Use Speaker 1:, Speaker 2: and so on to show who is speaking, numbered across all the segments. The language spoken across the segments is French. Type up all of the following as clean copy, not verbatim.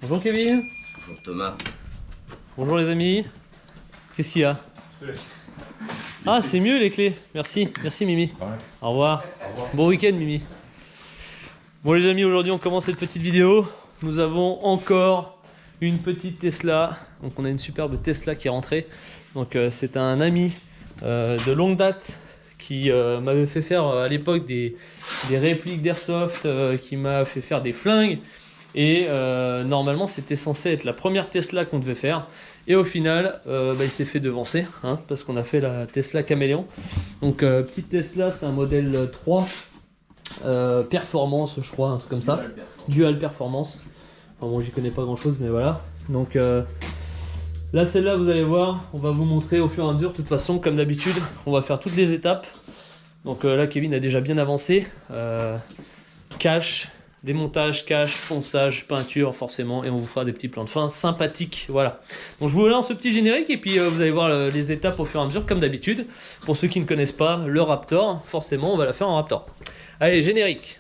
Speaker 1: Bonjour Kevin.
Speaker 2: Bonjour Thomas.
Speaker 1: Bonjour les amis. Qu'est-ce qu'il y a? Ah, c'est mieux les clés. Merci, merci Mimi.
Speaker 3: Ouais.
Speaker 1: Au revoir. Bon week-end Mimi. Bon les amis, aujourd'hui on commence cette petite vidéo. Nous avons encore une petite Tesla. Donc on a une superbe Tesla qui est rentrée. Donc c'est un ami de longue date qui m'avait fait faire à l'époque des répliques d'Airsoft, qui m'a fait faire des flingues. Et normalement c'était censé être la première Tesla qu'on devait faire. Et au final il s'est fait devancer, hein, parce qu'on a fait la Tesla Caméléon. Donc petite Tesla, c'est un modèle 3 performance, je crois, un truc comme ça. Dual performance. Enfin bon, j'y connais pas grand chose, mais voilà. Donc là, celle-là, vous allez voir, on va vous montrer au fur et à mesure. De toute façon, comme d'habitude, on va faire toutes les étapes. Donc là, Kevin a déjà bien avancé. Cache, démontage, cache, ponçage, peinture, forcément. Et on vous fera des petits plans de fin sympathiques. Voilà. Donc je vous lance ce petit générique et puis vous allez voir les étapes au fur et à mesure, comme d'habitude. Pour ceux qui ne connaissent pas le Raptor, forcément, on va la faire en Raptor. Allez, générique.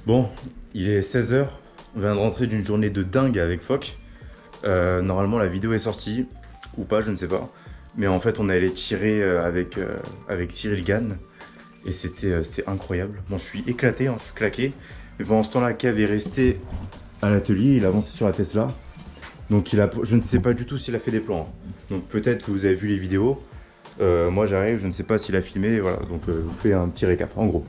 Speaker 3: Bon, il est 16 h, on vient de rentrer d'une journée de dingue avec Foc. Normalement la vidéo est sortie, ou pas, je ne sais pas. Mais en fait on est allé tirer avec Cyril Gann. Et c'était incroyable. Bon, je suis éclaté, hein, je suis claqué. Mais pendant ce temps-là, Kev est resté à l'atelier, il a avancé sur la Tesla. Donc je ne sais pas du tout s'il a fait des plans. Hein. Donc peut-être que vous avez vu les vidéos. Moi j'arrive, je ne sais pas s'il a filmé, voilà. Donc je vous fais un petit récap, en gros.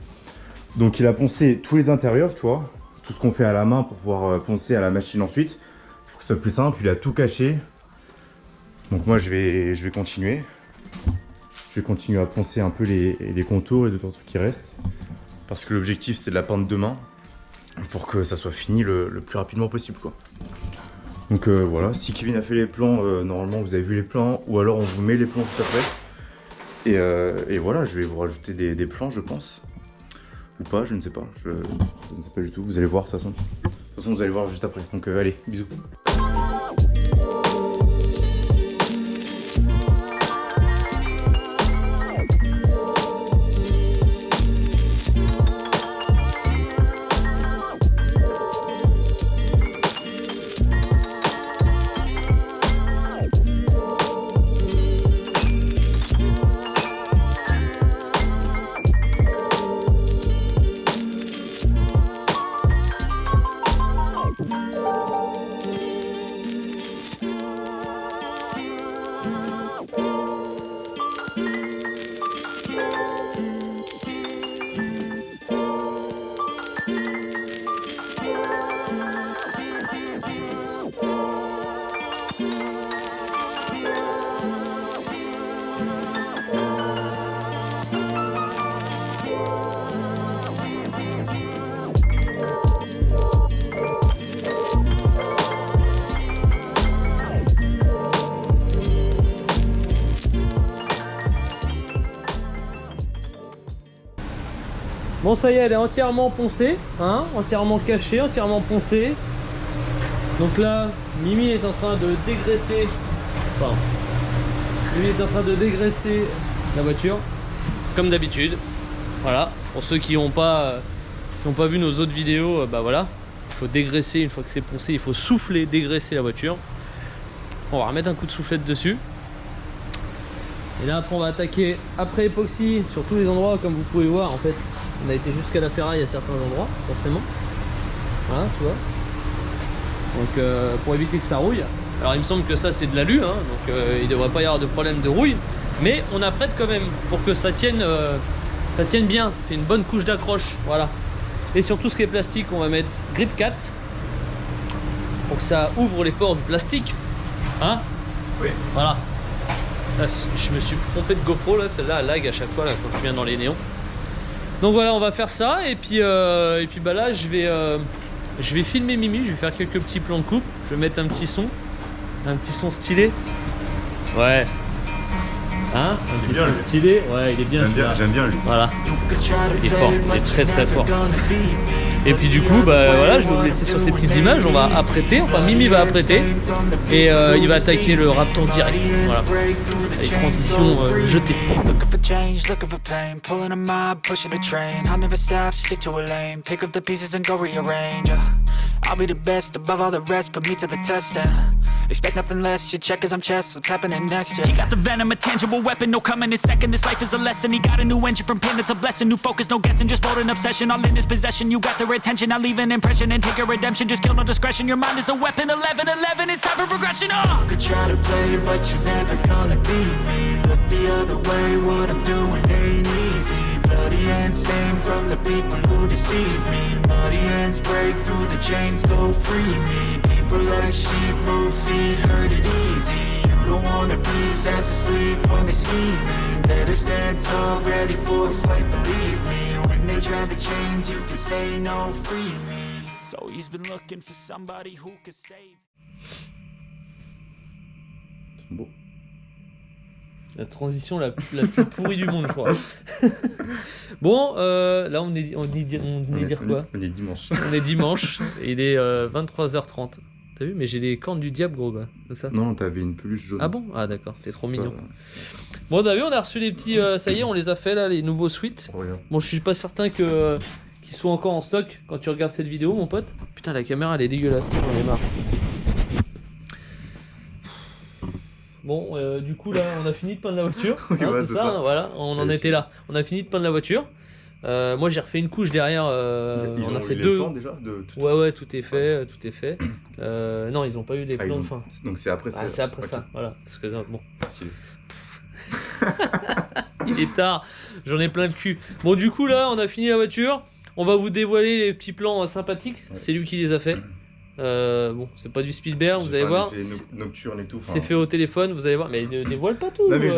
Speaker 3: Donc il a poncé tous les intérieurs, tu vois, tout ce qu'on fait à la main pour pouvoir poncer à la machine ensuite, pour que ce soit plus simple. Il a tout caché. Donc moi je vais continuer. Je vais continuer à poncer un peu les contours et d'autres trucs qui restent. Parce que l'objectif c'est de la peindre demain, pour que ça soit fini le plus rapidement possible, quoi. Donc voilà, si Kevin a fait les plans, normalement vous avez vu les plans, ou alors on vous met les plans juste après. Et voilà, je vais vous rajouter des plans, je pense. Ou pas, je ne sais pas. Je ne sais pas du tout. Vous allez voir de toute façon. De toute façon, vous allez voir juste après. Donc allez, bisous.
Speaker 1: Bon, ça y est, elle est entièrement poncée, hein, entièrement cachée, entièrement poncée. Donc là, Mimi est en train de dégraisser, enfin, Mimi est en train de dégraisser la voiture, comme d'habitude. Voilà, pour ceux qui n'ont pas vu nos autres vidéos, bah voilà, il faut dégraisser une fois que c'est poncé, il faut souffler, dégraisser la voiture. On va remettre un coup de soufflette dessus. Et là après on va attaquer après époxy sur tous les endroits, comme vous pouvez voir en fait. On a été jusqu'à la ferraille à certains endroits, forcément. Voilà, tu vois. Donc pour éviter que ça rouille. Alors il me semble que ça c'est de l'alu, hein, donc il devrait pas y avoir de problème de rouille. Mais on apprête quand même pour que ça tienne bien. Ça fait une bonne couche d'accroche. Voilà. Et sur tout ce qui est plastique, on va mettre Grip 4 pour que ça ouvre les pores du plastique. Hein?
Speaker 3: Oui.
Speaker 1: Voilà. Là, je me suis trompé de GoPro là, celle-là elle lag à chaque fois là, quand je viens dans les néons. Donc voilà, on va faire ça et puis bah là je vais filmer Mimi, je vais faire quelques petits plans de coupe, je vais mettre un petit son stylé. Ouais. Hein? Un petit son stylé. Ouais, il est bien.
Speaker 3: J'aime bien lui.
Speaker 1: Voilà. Il est fort, il est très très fort. Et puis du coup, bah voilà, je vais vous laisser sur ces petites images. On va apprêter, enfin Mimi va apprêter et il va attaquer le Raptor direct. Voilà. Et transition jetée.
Speaker 2: Looking for change, looking for pain, pulling a mob, pushing a train. I'll never stop, stick to a lane, pick up the pieces and go rearrange. I'll be the best above all the rest, put me to the test and expect nothing less. You check as I'm chess, what's happening next? Yeah. He got the venom, a tangible weapon, no coming in second. This life is a lesson. He got a new engine from pain, that's a blessing. New focus, no guessing, just bold an obsession. All in his possession, you got their attention. I'll leave an impression and take your redemption. Just kill no discretion. Your mind is a weapon. 11-11, it's time for progression. You could try to play, but you're never gonna beat me. Look the other way, what I'm doing ain't easy. Bloody hands stained from the people who deceive me. Muddy hands break through the chains, go free me. People like sheep move feet, hurt it easy. You don't wanna be fast asleep when they scheming. Better stand tall, ready for a fight, believe me. When they try the chains, you can say no, free me. So he's been looking for somebody who could save.
Speaker 3: C'est beau.
Speaker 1: La transition la plus pourrie du monde, je crois. Bon, là on est dire quoi?
Speaker 3: On est dimanche.
Speaker 1: On est dimanche, et il est 23h30. T'as vu? Mais j'ai les cornes du diable, gros gars. C'est ça?
Speaker 3: Non, t'avais une peluche jaune.
Speaker 1: Ah bon? Ah d'accord, c'est trop mignon. Bon, t'as vu, on a reçu les petits... ça y est, on les a fait là, les nouveaux suites.
Speaker 3: Regarde.
Speaker 1: Bon, je suis pas certain qu'ils soient encore en stock quand tu regardes cette vidéo, mon pote. Putain, la caméra elle est dégueulasse, j'en ai marre. Bon, du coup là, on a fini de peindre la voiture.
Speaker 3: Oui,
Speaker 1: hein,
Speaker 3: ouais,
Speaker 1: c'est ça, hein, voilà, on en était là. On a fini de peindre la voiture. Moi j'ai refait une couche derrière. On a fait deux.
Speaker 3: Plans déjà de tout.
Speaker 1: Ouais, tout est fait, tout est fait. Non, ils ont pas eu les plans de fin.
Speaker 3: Donc c'est après ça.
Speaker 1: Ah, c'est après
Speaker 3: okay.
Speaker 1: ça, voilà. Parce que bon.
Speaker 3: Stylé.
Speaker 1: Il est tard, j'en ai plein le cul. Bon, du coup là, on a fini la voiture. On va vous dévoiler les petits plans sympathiques. Ouais. C'est lui qui les a fait. Bon, c'est pas du Spielberg, vous allez voir.
Speaker 3: Nocturne et tout.
Speaker 1: C'est fait au téléphone, vous allez voir. Mais ne dévoile pas tout.
Speaker 3: Non mais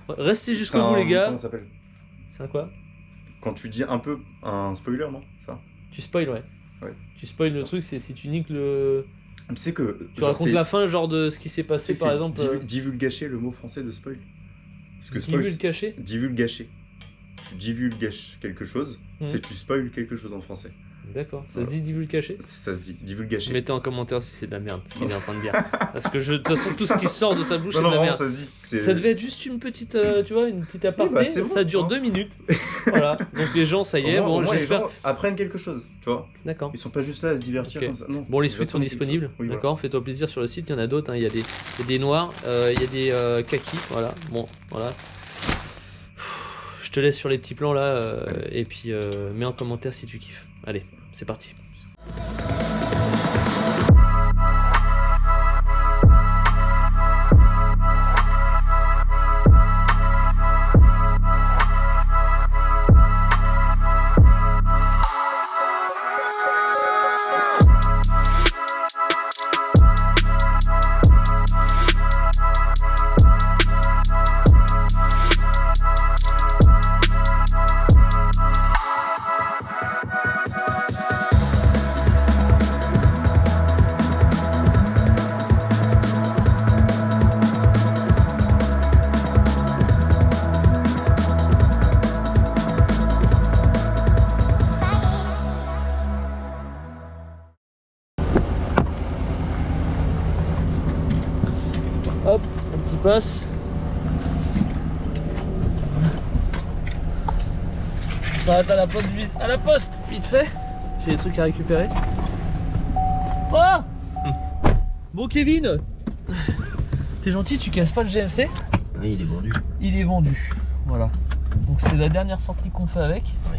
Speaker 1: Restez jusqu'au bout, les gars.
Speaker 3: Comment ça s'appelle?
Speaker 1: C'est un quoi?
Speaker 3: Quand tu dis un peu un spoiler, non? Ça.
Speaker 1: Tu spoil, ouais. Tu spoil le truc, c'est si tu niques le.
Speaker 3: Tu sais que.
Speaker 1: Tu racontes la fin, genre de ce qui s'est passé, par exemple.
Speaker 3: Divulgacher, le mot français de spoil. Parce que
Speaker 1: divulgacher.
Speaker 3: Divulgacher. Tu divulgaches quelque chose, c'est tu spoil quelque chose en français.
Speaker 1: D'accord, ça se dit divulgacher?
Speaker 3: Ça se dit divulgacher.
Speaker 1: Mettez en commentaire si c'est de la merde ce qu'il est en train de dire. Parce que de toute façon, tout ce qui sort de sa bouche, c'est de la merde.
Speaker 3: Ça se dit.
Speaker 1: Ça devait être juste une petite, tu vois, une petite aparté. Oui, bah, ça dure 2 minutes. Voilà. Donc les gens, ça y est, bon, j'espère.
Speaker 3: Les gens apprennent quelque chose, tu vois.
Speaker 1: D'accord.
Speaker 3: Ils sont pas juste là à se divertir comme ça. Non.
Speaker 1: Bon, les suites sont disponibles. Oui, d'accord, voilà. Fais-toi plaisir sur le site. Il y en a d'autres. Hein. Il y a des noirs, il y a des kakis. Voilà. Bon, voilà. Je te laisse sur les petits plans là, et puis mets en commentaire si tu kiffes. Allez, c'est parti. Hop, un petit passe. On s'arrête à la poste, vite fait. J'ai des trucs à récupérer. Oh bon Kevin, t'es gentil, tu casses pas le GMC?
Speaker 4: Oui, il est vendu.
Speaker 1: Il est vendu, voilà. Donc c'est la dernière sortie qu'on fait avec.
Speaker 4: Oui.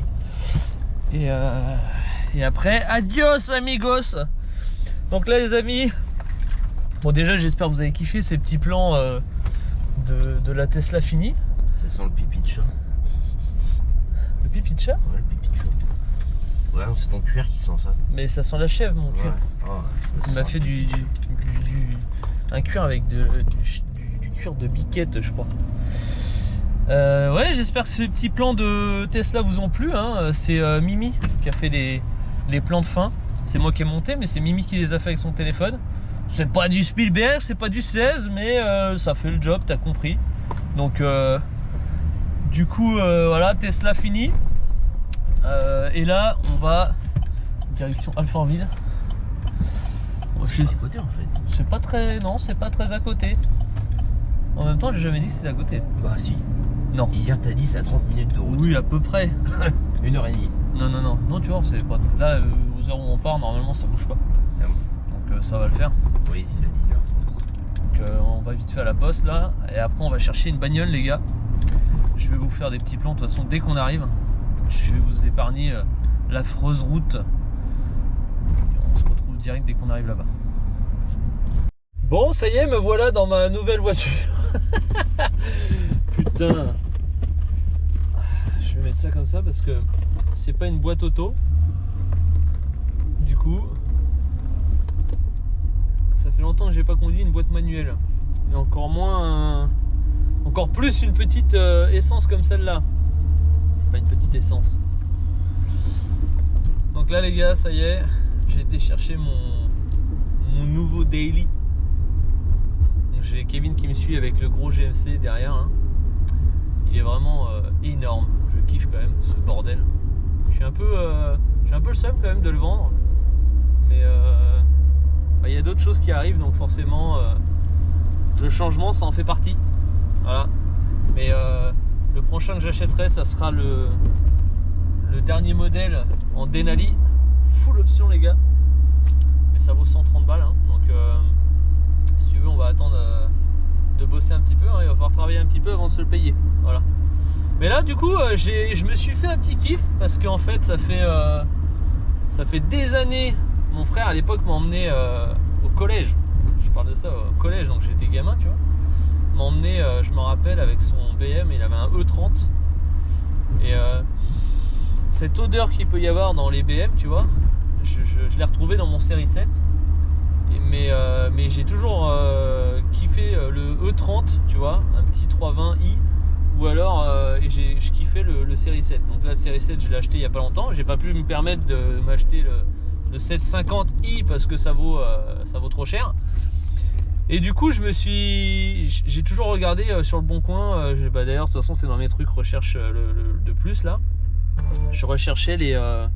Speaker 1: Et Et après, adios amigos. Donc là les amis, bon déjà j'espère que vous avez kiffé ces petits plans de la Tesla finie.
Speaker 4: Ça sent le pipi de chat.
Speaker 1: Le pipi de chat?
Speaker 4: Ouais, le pipi de chat. Ouais, c'est ton cuir qui sent ça.
Speaker 1: Mais ça sent la chèvre mon cuir.
Speaker 4: Ouais. Oh,
Speaker 1: Il m'a fait un cuir avec du cuir de biquette je crois. Ouais, j'espère que ces petits plans de Tesla vous ont plu, hein. C'est Mimi qui a fait les plans de fin. C'est moi qui ai monté, mais c'est Mimi qui les a fait avec son téléphone. C'est pas du Spielberg, c'est pas du 16, mais ça fait le job, t'as compris. Donc du coup voilà, Tesla fini. Et là on va direction Alfortville.
Speaker 4: c'est à côté en fait.
Speaker 1: C'est pas très, non, c'est pas très à côté. En même temps, j'ai jamais dit que c'était à côté.
Speaker 4: Bah si.
Speaker 1: Non.
Speaker 4: Hier t'as dit c'est à 30 minutes de route.
Speaker 1: Oui, à peu près.
Speaker 4: 1h30.
Speaker 1: Non, tu vois, c'est pas. Là, aux heures où on part, normalement ça bouge pas.
Speaker 4: Ah bon.
Speaker 1: Donc ça va le faire.
Speaker 4: Oui, c'est la dit là.
Speaker 1: Donc on va vite fait à la poste là. Et après, on va chercher une bagnole, les gars. Je vais vous faire des petits plans de toute façon dès qu'on arrive. Je vais vous épargner l'affreuse route. Et on se retrouve direct dès qu'on arrive là-bas. Bon, ça y est, me voilà dans ma nouvelle voiture. Putain. Je vais mettre ça comme ça parce que c'est pas une boîte auto. Du coup, ça fait longtemps que j'ai pas conduit une boîte manuelle. Et encore moins, encore plus une petite essence comme celle-là. Pas une petite essence. Donc là les gars, ça y est, j'ai été chercher mon nouveau daily. Donc j'ai Kevin qui me suit avec le gros GMC derrière, hein. Il est vraiment énorme. Je kiffe quand même ce bordel. J'ai un peu le seum quand même de le vendre. Mais il y a d'autres choses qui arrivent, donc forcément le changement ça en fait partie. Voilà. Mais le prochain que j'achèterai, ça sera le dernier modèle en Denali, full option les gars. Mais ça vaut 130 balles, hein. Donc si tu veux, on va attendre de bosser un petit peu, hein. Il va falloir travailler un petit peu avant de se le payer. Voilà. Mais là du coup je me suis fait un petit kiff parce qu'en fait ça fait des années. Mon frère à l'époque m'a emmené au collège. Je parle de ça au collège, donc j'étais gamin, tu vois. M'a emmené, je me rappelle, avec son BM, il avait un E30. Et cette odeur qu'il peut y avoir dans les BM, tu vois, je l'ai retrouvé dans mon série 7. Mais j'ai toujours kiffé le E30, tu vois, un petit 320i. Ou alors je kiffais le série 7. Donc là le série 7 je l'ai acheté il y a pas longtemps. J'ai pas pu me permettre de m'acheter le 750i parce que ça vaut trop cher. Et du coup j'ai toujours regardé sur le bon coin. D'ailleurs de toute façon c'est dans mes trucs recherche de plus là. Je recherchais un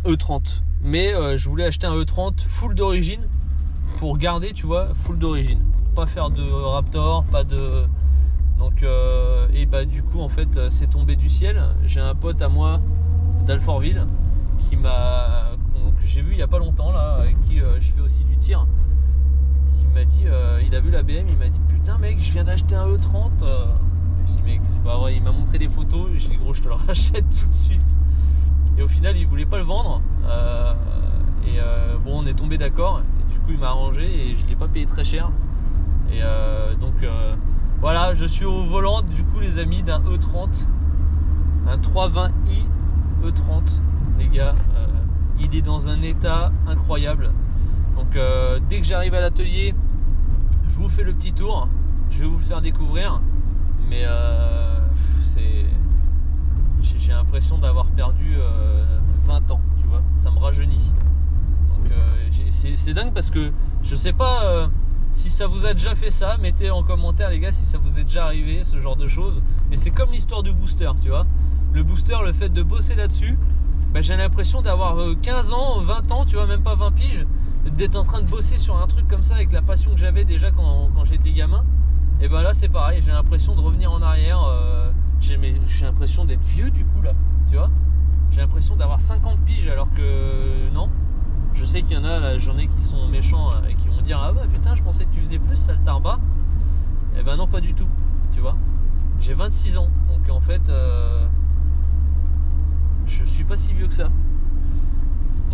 Speaker 1: E30. Mais je voulais acheter un E30 full d'origine pour garder, tu vois, full d'origine. Pas faire de Raptor, pas de... Donc et bah du coup en fait c'est tombé du ciel. J'ai un pote à moi d'Alfortville que j'ai vu il y a pas longtemps là, avec qui je fais aussi du tir, qui m'a dit il a vu la BM, il m'a dit putain mec je viens d'acheter un E30. Je dis mec c'est pas vrai, il m'a montré des photos, je dis gros je te le rachète tout de suite. Et au final il voulait pas le vendre bon on est tombé d'accord et du coup il m'a arrangé et je l'ai pas payé très cher. Et donc voilà, je suis au volant du coup les amis d'un E30, un 320i E30 les gars. Il est dans un état incroyable. Donc dès que j'arrive à l'atelier, je vous fais le petit tour, je vais vous le faire découvrir. Mais j'ai l'impression d'avoir perdu 20 ans, tu vois, ça me rajeunit. Donc c'est dingue parce que je sais pas si ça vous a déjà fait ça, mettez en commentaire les gars si ça vous est déjà arrivé ce genre de choses. Mais c'est comme l'histoire du booster, tu vois. Le booster, le fait de bosser là-dessus, bah, j'ai l'impression d'avoir 15 ans, 20 ans, tu vois, même pas 20 piges, d'être en train de bosser sur un truc comme ça avec la passion que j'avais déjà quand j'étais gamin. Et ben là c'est pareil, j'ai l'impression de revenir en arrière, j'ai l'impression d'être vieux du coup là, tu vois. J'ai l'impression d'avoir 50 piges alors que non. Je sais qu'il y en a, là, j'en ai qui sont méchants et qui vont dire ah bah putain je pensais que tu faisais plus, sale tarbat. Et ben non pas du tout, tu vois. J'ai 26 ans, donc en fait je suis pas si vieux que ça.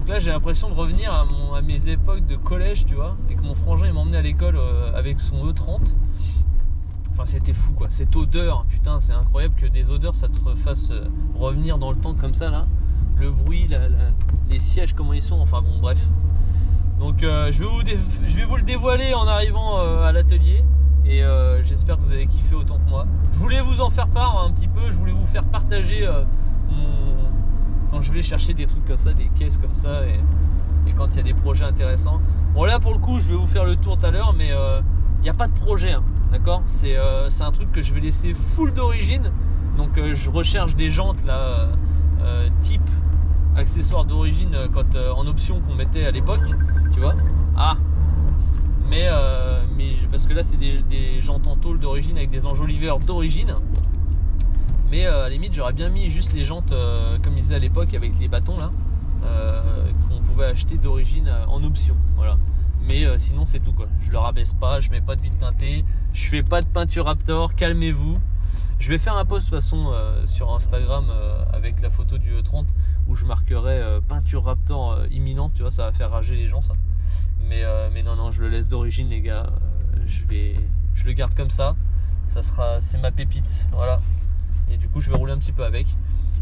Speaker 1: Donc là j'ai l'impression de revenir à mes époques de collège, tu vois, et que mon frangin il m'emmenait à l'école avec son E30. Enfin c'était fou quoi, cette odeur, putain c'est incroyable que des odeurs ça te fasse revenir dans le temps comme ça là. Le bruit, les sièges comment ils sont, enfin bon bref. Donc je vais vous le dévoiler en arrivant à l'atelier. Et j'espère que vous avez kiffé autant que moi. Je voulais vous en faire part un petit peu, je voulais vous faire partager quand je vais chercher des trucs comme ça, des caisses comme ça et quand il y a des projets intéressants. Bon là pour le coup je vais vous faire le tour tout à l'heure mais il n'y a pas de projet hein, d'accord, c'est un truc que je vais laisser full d'origine. Donc je recherche des jantes là type accessoires d'origine en option qu'on mettait à l'époque, tu vois. Ah mais parce que là c'est des jantes en tôle d'origine avec des enjoliveurs d'origine. Mais à la limite j'aurais bien mis juste les jantes comme ils faisaient à l'époque avec les bâtons là qu'on pouvait acheter d'origine en option, voilà. Mais sinon c'est tout quoi, je le rabaisse pas, je mets pas de vide teinté, je fais pas de peinture Raptor, calmez-vous. Je vais faire un post de toute façon sur Instagram avec la photo du E30 où je marquerai peinture Raptor imminente, tu vois, ça va faire rager les gens ça. Mais non, je le laisse d'origine les gars, je le garde comme ça, c'est ma pépite, voilà. Et du coup je vais rouler un petit peu avec.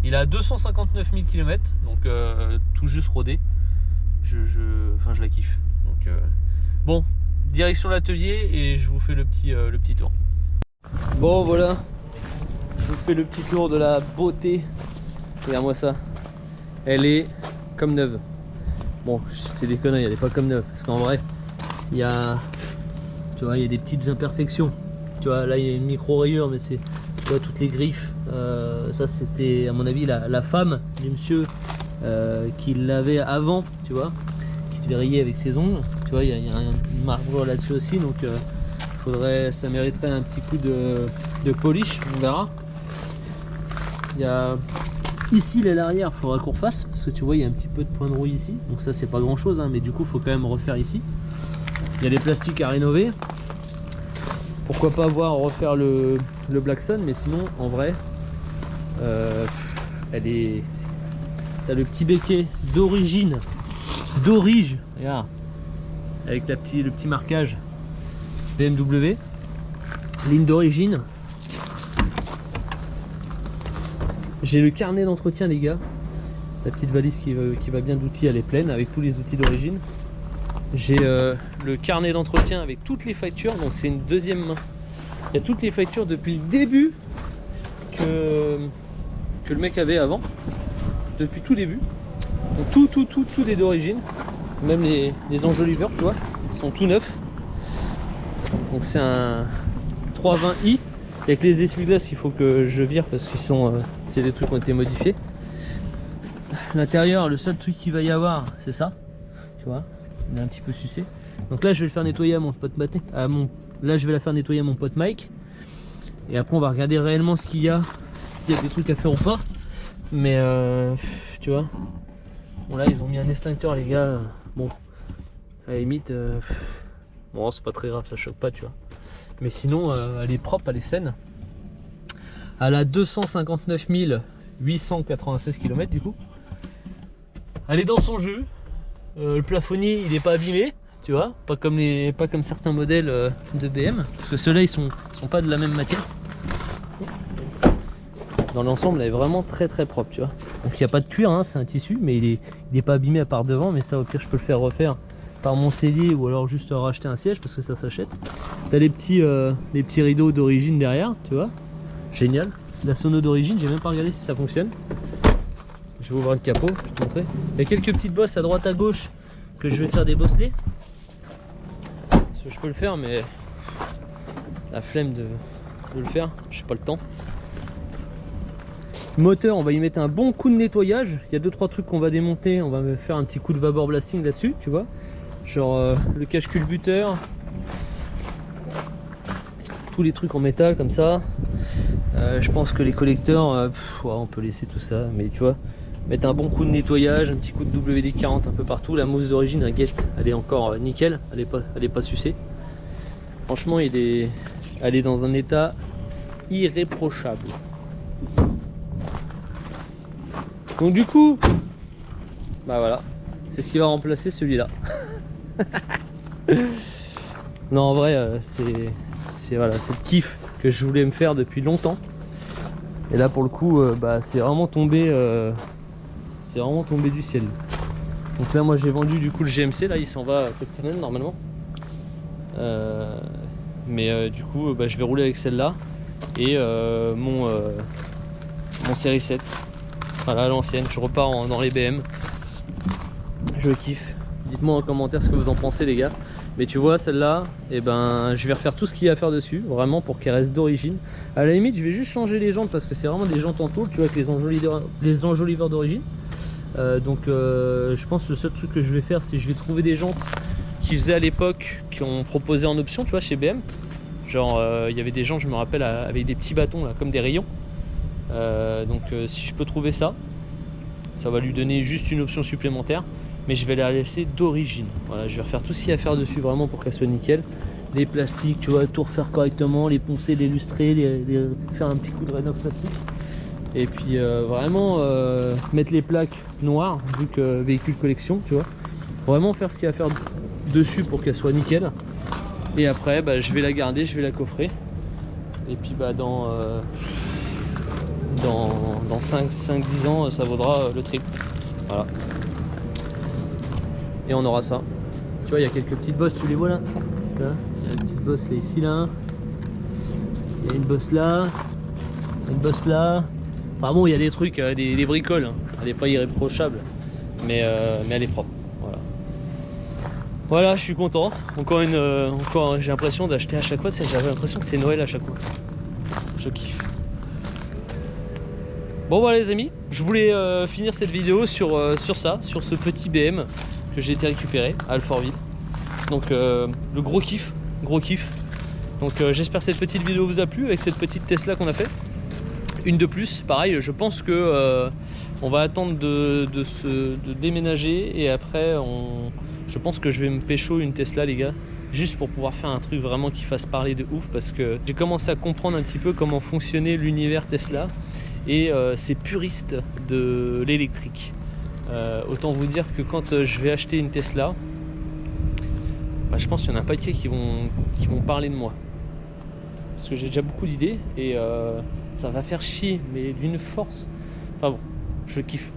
Speaker 1: Il a 259 000 km, donc tout juste rodé. Je la kiffe. Donc bon, direction l'atelier et je vous fais le petit tour. Bon voilà, je vous fais le petit tour de la beauté. Regarde-moi ça, elle est comme neuve. Bon, c'est des conneries, elle est pas comme neuve parce qu'en vrai, il y a, tu vois, il y a des petites imperfections. Tu vois, là il y a une micro rayure, mais c'est, tu vois, toutes les griffes. Ça c'était à mon avis la femme du monsieur qui l'avait avant, tu vois, qui devait rayer avec ses ongles. Tu vois, il y a une marbre là-dessus aussi, donc ça mériterait un petit coup de polish, on verra. Il y a ici l'arrière, il faudra qu'on refasse parce que tu vois il y a un petit peu de point de rouille ici, donc ça c'est pas grand chose hein, mais du coup il faut quand même refaire ici. Il y a des plastiques à rénover, pourquoi pas refaire le Blackson, mais sinon en vrai elle est, t'as le petit béquet d'origine, regarde, avec le petit marquage BMW, ligne d'origine. J'ai le carnet d'entretien les gars, la petite valise qui va bien d'outils, elle est pleine avec tous les outils d'origine. J'ai le carnet d'entretien avec toutes les factures, donc c'est une deuxième main. Il y a toutes les factures depuis le début que le mec avait avant, depuis tout début. Donc tout est d'origine, même les enjoliveurs, tu vois, ils sont tout neufs. Donc c'est un 320i. Avec les essuie-glaces qu'il faut que je vire parce que c'est des trucs qui ont été modifiés. L'intérieur, le seul truc qu'il va y avoir, c'est ça. Tu vois, il est un petit peu sucé. Donc là, je vais le faire nettoyer à mon pote là, je vais la faire nettoyer à mon pote Mike. Et après, on va regarder réellement s'il y a des trucs à faire ou pas. Mais tu vois, bon là, ils ont mis un extincteur, les gars. Bon, à la limite, bon, c'est pas très grave, ça choque pas, tu vois. Mais sinon elle est propre, elle est saine. Elle a 259 896 km du coup. Elle est dans son jeu. Le plafonnier il est pas abîmé, tu vois, pas comme certains modèles de BM, parce que ceux-là ils sont pas de la même matière. Dans l'ensemble elle est vraiment très propre, tu vois. Donc il n'y a pas de cuir, hein, c'est un tissu, mais il est pas abîmé à part devant, mais ça au pire je peux le faire refaire par mon cellier ou alors juste racheter un siège parce que ça s'achète. T'as les petits rideaux d'origine derrière, tu vois, génial. La sono d'origine, j'ai même pas regardé si ça fonctionne. Je vais ouvrir le capot, je vais te montrer. Il y a quelques petites bosses à droite à gauche que je vais faire débosseler. Je peux le faire, mais la flemme de le faire, j'ai pas le temps. Le moteur, on va y mettre un bon coup de nettoyage. Il y a 2-3 trucs qu'on va démonter, on va faire un petit coup de vapor blasting là-dessus, tu vois. Genre le cache culbuteur, tous les trucs en métal comme ça. Je pense que les collecteurs, ouais, on peut laisser tout ça, mais tu vois, mettre un bon coup de nettoyage, un petit coup de WD-40 un peu partout. La mousse d'origine, elle est encore nickel, elle est pas sucée. Franchement, elle est dans un état irréprochable. Donc du coup, bah voilà, C'est ce qui va remplacer celui-là. Non, en vrai, c'est voilà, c'est le kiff que je voulais me faire depuis longtemps. Et là, pour le coup, bah, c'est vraiment tombé du ciel. Donc là, moi, j'ai vendu du coup le GMC. Là, il s'en va cette semaine normalement. Du coup, bah, je vais rouler avec celle-là et mon série 7. Voilà, l'ancienne. Je repars dans les BM. Je kiffe. Dites-moi en commentaire ce que vous en pensez, les gars. Mais tu vois, celle-là, eh ben, je vais refaire tout ce qu'il y a à faire dessus, vraiment pour qu'elle reste d'origine. À la limite, je vais juste changer les jantes parce que c'est vraiment des jantes en tôle, tu vois, avec les enjoliveurs d'origine. Je pense que le seul truc que je vais faire, c'est que je vais trouver des jantes qui faisaient à l'époque, qui ont proposé en option, tu vois, chez BM. Genre, il y avait des jantes, je me rappelle, avec des petits bâtons, là, comme des rayons. Si je peux trouver ça, ça va lui donner juste une option supplémentaire. Mais je vais la laisser d'origine. Voilà, je vais refaire tout ce qu'il y a à faire dessus vraiment pour qu'elle soit nickel. Les plastiques, tu vois, tout refaire correctement, les poncer, les lustrer, faire un petit coup de rénov plastique. Et puis vraiment mettre les plaques noires, vu que véhicule collection, tu vois. Vraiment faire ce qu'il y a à faire dessus pour qu'elle soit nickel. Et après, bah, je vais la garder, je vais la coffrer. Et puis bah, dans 5-10 ans, ça vaudra le triple. Voilà. Et on aura ça. Tu vois, il y a quelques petites bosses, tu les vois là. Il y a une petite bosse là, ici, là. Il y a une bosse là. Une bosse là. Enfin bon, il y a des trucs, des bricoles. Hein. Elle n'est pas irréprochable. Mais elle est propre. Voilà. Voilà, je suis content. Encore j'ai l'impression d'acheter à chaque fois. J'avais l'impression que c'est Noël à chaque fois. Je kiffe. Bon voilà les amis, je voulais finir cette vidéo sur ce petit BM que j'ai été récupéré à Alfortville. Donc le gros kiff. Donc j'espère que cette petite vidéo vous a plu avec cette petite Tesla qu'on a fait. Une de plus, pareil, je pense que on va attendre de déménager et après je pense que je vais me pécho une Tesla les gars. Juste pour pouvoir faire un truc vraiment qui fasse parler de ouf parce que j'ai commencé à comprendre un petit peu comment fonctionnait l'univers Tesla et ces puristes de l'électrique. Autant vous dire que quand je vais acheter une Tesla, bah, je pense qu'il y en a un paquet qui vont parler de moi. Parce que j'ai déjà beaucoup d'idées et ça va faire chier, mais d'une force. Enfin bon, je kiffe.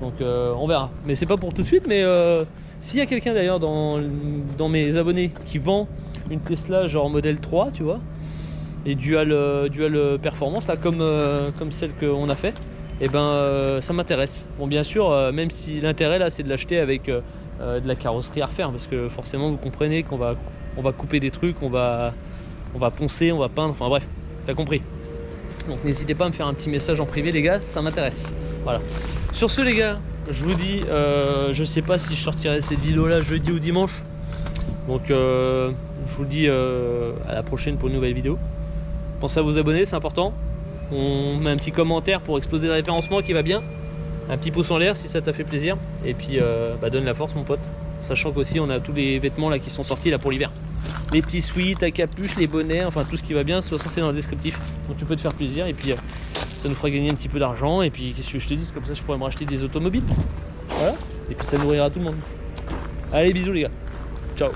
Speaker 1: Donc on verra. Mais c'est pas pour tout de suite, mais s'il y a quelqu'un d'ailleurs dans mes abonnés qui vend une Tesla genre modèle 3, tu vois, et dual performance, là, comme celle qu'on a fait, et ben ça m'intéresse. Bon, bien sûr, même si l'intérêt là c'est de l'acheter avec de la carrosserie à refaire, parce que forcément vous comprenez qu'on va couper des trucs, on va poncer, on va peindre, enfin bref, t'as compris. Donc n'hésitez pas à me faire un petit message en privé les gars, ça m'intéresse. Voilà. Sur ce les gars, je vous dis, je sais pas si je sortirai cette vidéo là jeudi ou dimanche. Donc je vous dis à la prochaine pour une nouvelle vidéo. Pensez à vous abonner, c'est important. On met un petit commentaire pour exploser le référencement qui va bien. Un petit pouce en l'air si ça t'a fait plaisir. Et puis donne la force mon pote. Sachant qu'aussi on a tous les vêtements là qui sont sortis là pour l'hiver. Les petits sweats à capuche, les bonnets, enfin tout ce qui va bien, de toute façon c'est dans le descriptif. Donc tu peux te faire plaisir et puis ça nous fera gagner un petit peu d'argent. Et puis qu'est-ce que je te dis, comme ça je pourrais me racheter des automobiles. Voilà. Et puis ça nourrira tout le monde. Allez bisous les gars. Ciao.